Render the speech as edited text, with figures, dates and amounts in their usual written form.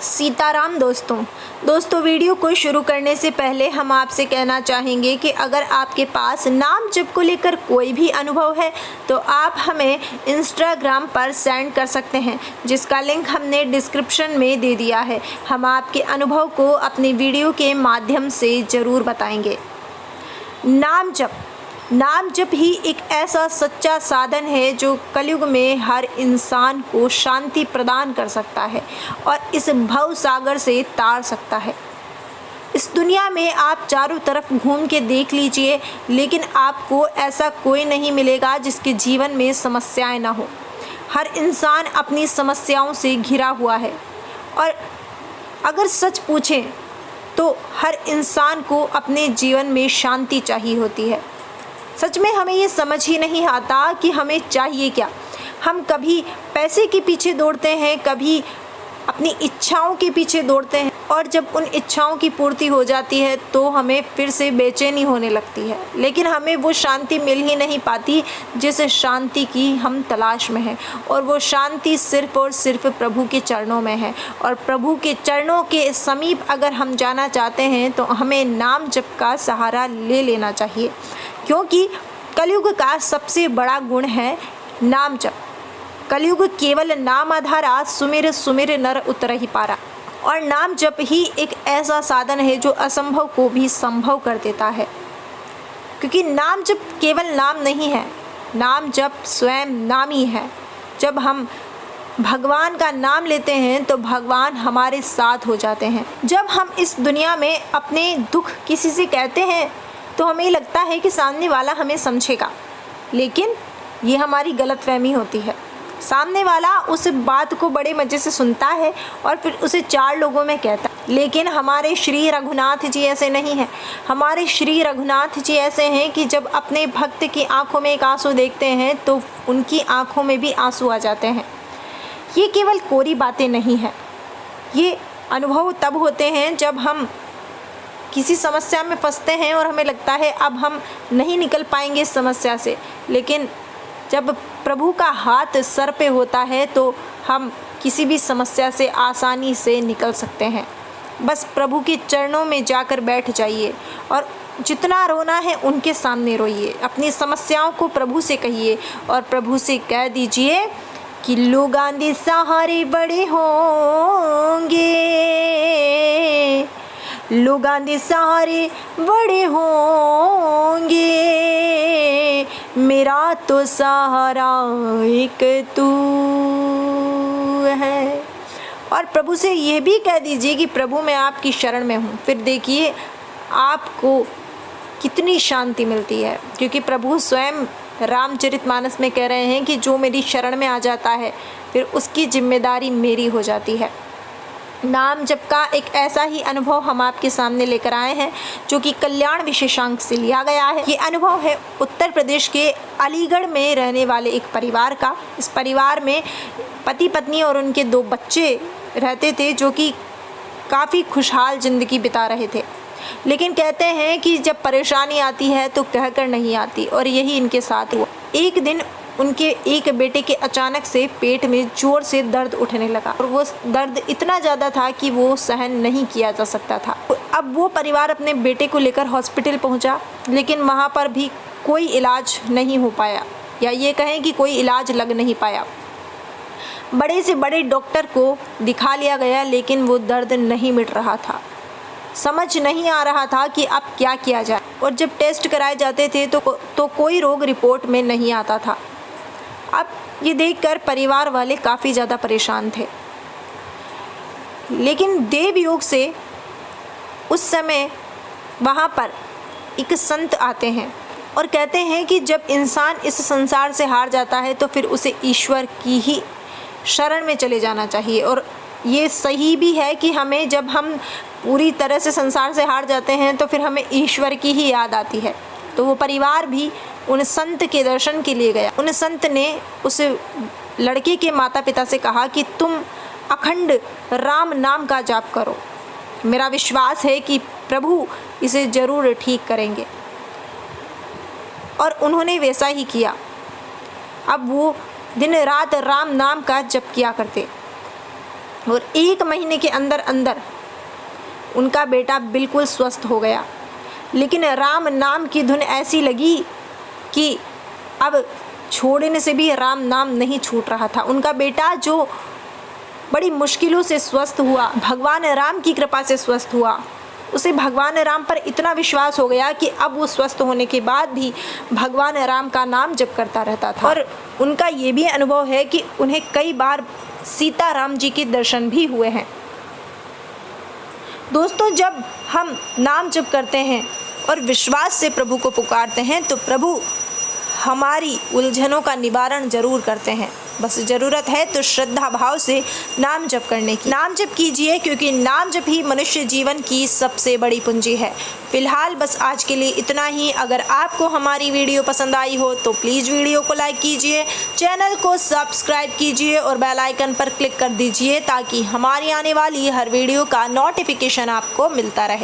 सीताराम दोस्तों वीडियो को शुरू करने से पहले हम आपसे कहना चाहेंगे कि अगर आपके पास नाम जप को लेकर कोई भी अनुभव है तो आप हमें इंस्टाग्राम पर सेंड कर सकते हैं, जिसका लिंक हमने डिस्क्रिप्शन में दे दिया है। हम आपके अनुभव को अपनी वीडियो के माध्यम से ज़रूर बताएंगे। नाम जप ही एक ऐसा सच्चा साधन है जो कलयुग में हर इंसान को शांति प्रदान कर सकता है और इस भव सागर से तार सकता है। इस दुनिया में आप चारों तरफ घूम के देख लीजिए, लेकिन आपको ऐसा कोई नहीं मिलेगा जिसके जीवन में समस्याएं ना हो। हर इंसान अपनी समस्याओं से घिरा हुआ है और अगर सच पूछें तो हर इंसान को अपने जीवन में शांति चाहिए होती है। सच में हमें ये समझ ही नहीं आता कि हमें चाहिए क्या। हम कभी पैसे के पीछे दौड़ते हैं, कभी अपनी इच्छाओं के पीछे दौड़ते हैं और जब उन इच्छाओं की पूर्ति हो जाती है तो हमें फिर से बेचैनी होने लगती है, लेकिन हमें वो शांति मिल ही नहीं पाती जिस शांति की हम तलाश में हैं। और वो शांति सिर्फ़ और सिर्फ प्रभु के चरणों में है। और प्रभु के चरणों के समीप अगर हम जाना चाहते हैं तो हमें नाम जप का सहारा ले लेना चाहिए, क्योंकि कलयुग का सबसे बड़ा गुण है नाम जप। कलयुग केवल नाम आधारा, सुमिर सुमिर नर उतर ही पारा। और नाम जप ही एक ऐसा साधन है जो असंभव को भी संभव कर देता है, क्योंकि नाम जप केवल नाम नहीं है, नाम जप स्वयं नाम ही है। जब हम भगवान का नाम लेते हैं तो भगवान हमारे साथ हो जाते हैं। जब हम इस दुनिया में अपने दुख किसी से कहते हैं तो हमें लगता है कि सामने वाला हमें समझेगा, लेकिन ये हमारी गलतफहमी होती है। सामने वाला उस बात को बड़े मज़े से सुनता है और फिर उसे 4 लोगों में कहता है। लेकिन हमारे श्री रघुनाथ जी ऐसे नहीं हैं। हमारे श्री रघुनाथ जी ऐसे हैं कि जब अपने भक्त की आंखों में एक आंसू देखते हैं तो उनकी आंखों में भी आंसू आ जाते हैं। ये केवल कोरी बातें नहीं हैं, ये अनुभव तब होते हैं जब हम किसी समस्या में फंसते हैं और हमें लगता है अब हम नहीं निकल पाएंगे इस समस्या से, लेकिन जब प्रभु का हाथ सर पे होता है तो हम किसी भी समस्या से आसानी से निकल सकते हैं। बस प्रभु के चरणों में जाकर बैठ जाइए और जितना रोना है उनके सामने रोइए। अपनी समस्याओं को प्रभु से कहिए और प्रभु से कह दीजिए कि लोगां दे सहारे बड़े होंगे, लोगां दे सहारे बड़े होंगे, मेरा तो सहारा एक तू है। और प्रभु से यह भी कह दीजिए कि प्रभु मैं आपकी शरण में हूँ। फिर देखिए आपको कितनी शांति मिलती है, क्योंकि प्रभु स्वयं रामचरितमानस में कह रहे हैं कि जो मेरी शरण में आ जाता है फिर उसकी जिम्मेदारी मेरी हो जाती है। नाम जप का एक ऐसा ही अनुभव हम आपके सामने लेकर आए हैं जो कि कल्याण विशेषांक से लिया गया है। ये अनुभव है उत्तर प्रदेश के अलीगढ़ में रहने वाले एक परिवार का। इस परिवार में पति पत्नी और उनके 2 बच्चे रहते थे जो कि काफ़ी खुशहाल ज़िंदगी बिता रहे थे। लेकिन कहते हैं कि जब परेशानी आती है तो कहकर नहीं आती, और यही इनके साथ हुआ। एक दिन उनके एक बेटे के अचानक से पेट में ज़ोर से दर्द उठने लगा और वो दर्द इतना ज़्यादा था कि वो सहन नहीं किया जा सकता था। अब वो परिवार अपने बेटे को लेकर हॉस्पिटल पहुंचा, लेकिन वहाँ पर भी कोई इलाज नहीं हो पाया, या ये कहें कि कोई इलाज लग नहीं पाया। बड़े से बड़े डॉक्टर को दिखा लिया गया, लेकिन वो दर्द नहीं मिट रहा था। समझ नहीं आ रहा था कि अब क्या किया जाए, और जब टेस्ट कराए जाते थे तो कोई रोग रिपोर्ट में नहीं आता था। अब ये देखकर परिवार वाले काफ़ी ज़्यादा परेशान थे, लेकिन देव योग से उस समय वहाँ पर एक संत आते हैं और कहते हैं कि जब इंसान इस संसार से हार जाता है तो फिर उसे ईश्वर की ही शरण में चले जाना चाहिए। और ये सही भी है कि हमें जब हम पूरी तरह से संसार से हार जाते हैं तो फिर हमें ईश्वर की ही याद आती है। तो वो परिवार भी उन संत के दर्शन के लिए गया। उन संत ने उस लड़के के माता पिता से कहा कि तुम अखंड राम नाम का जाप करो, मेरा विश्वास है कि प्रभु इसे ज़रूर ठीक करेंगे। और उन्होंने वैसा ही किया। अब वो दिन रात राम नाम का जप किया करते। और 1 महीने के अंदर अंदर उनका बेटा बिल्कुल स्वस्थ हो गया। लेकिन राम नाम की धुन ऐसी लगी कि अब छोड़ने से भी राम नाम नहीं छूट रहा था। उनका बेटा जो बड़ी मुश्किलों से स्वस्थ हुआ, भगवान राम की कृपा से स्वस्थ हुआ, उसे भगवान राम पर इतना विश्वास हो गया कि अब वो स्वस्थ होने के बाद भी भगवान राम का नाम जप करता रहता था। और उनका ये भी अनुभव है कि उन्हें कई बार सीता राम जी के दर्शन भी हुए हैं। दोस्तों, जब हम नाम जप करते हैं और विश्वास से प्रभु को पुकारते हैं तो प्रभु हमारी उलझनों का निवारण जरूर करते हैं। बस ज़रूरत है तो श्रद्धा भाव से नाम जप करने की। नाम जप कीजिए, क्योंकि नाम जप ही मनुष्य जीवन की सबसे बड़ी पूंजी है। फिलहाल बस आज के लिए इतना ही। अगर आपको हमारी वीडियो पसंद आई हो तो प्लीज़ वीडियो को लाइक कीजिए, चैनल को सब्सक्राइब कीजिए और बेल आइकन पर क्लिक कर दीजिए ताकि हमारी आने वाली हर वीडियो का नोटिफिकेशन आपको मिलता रहे।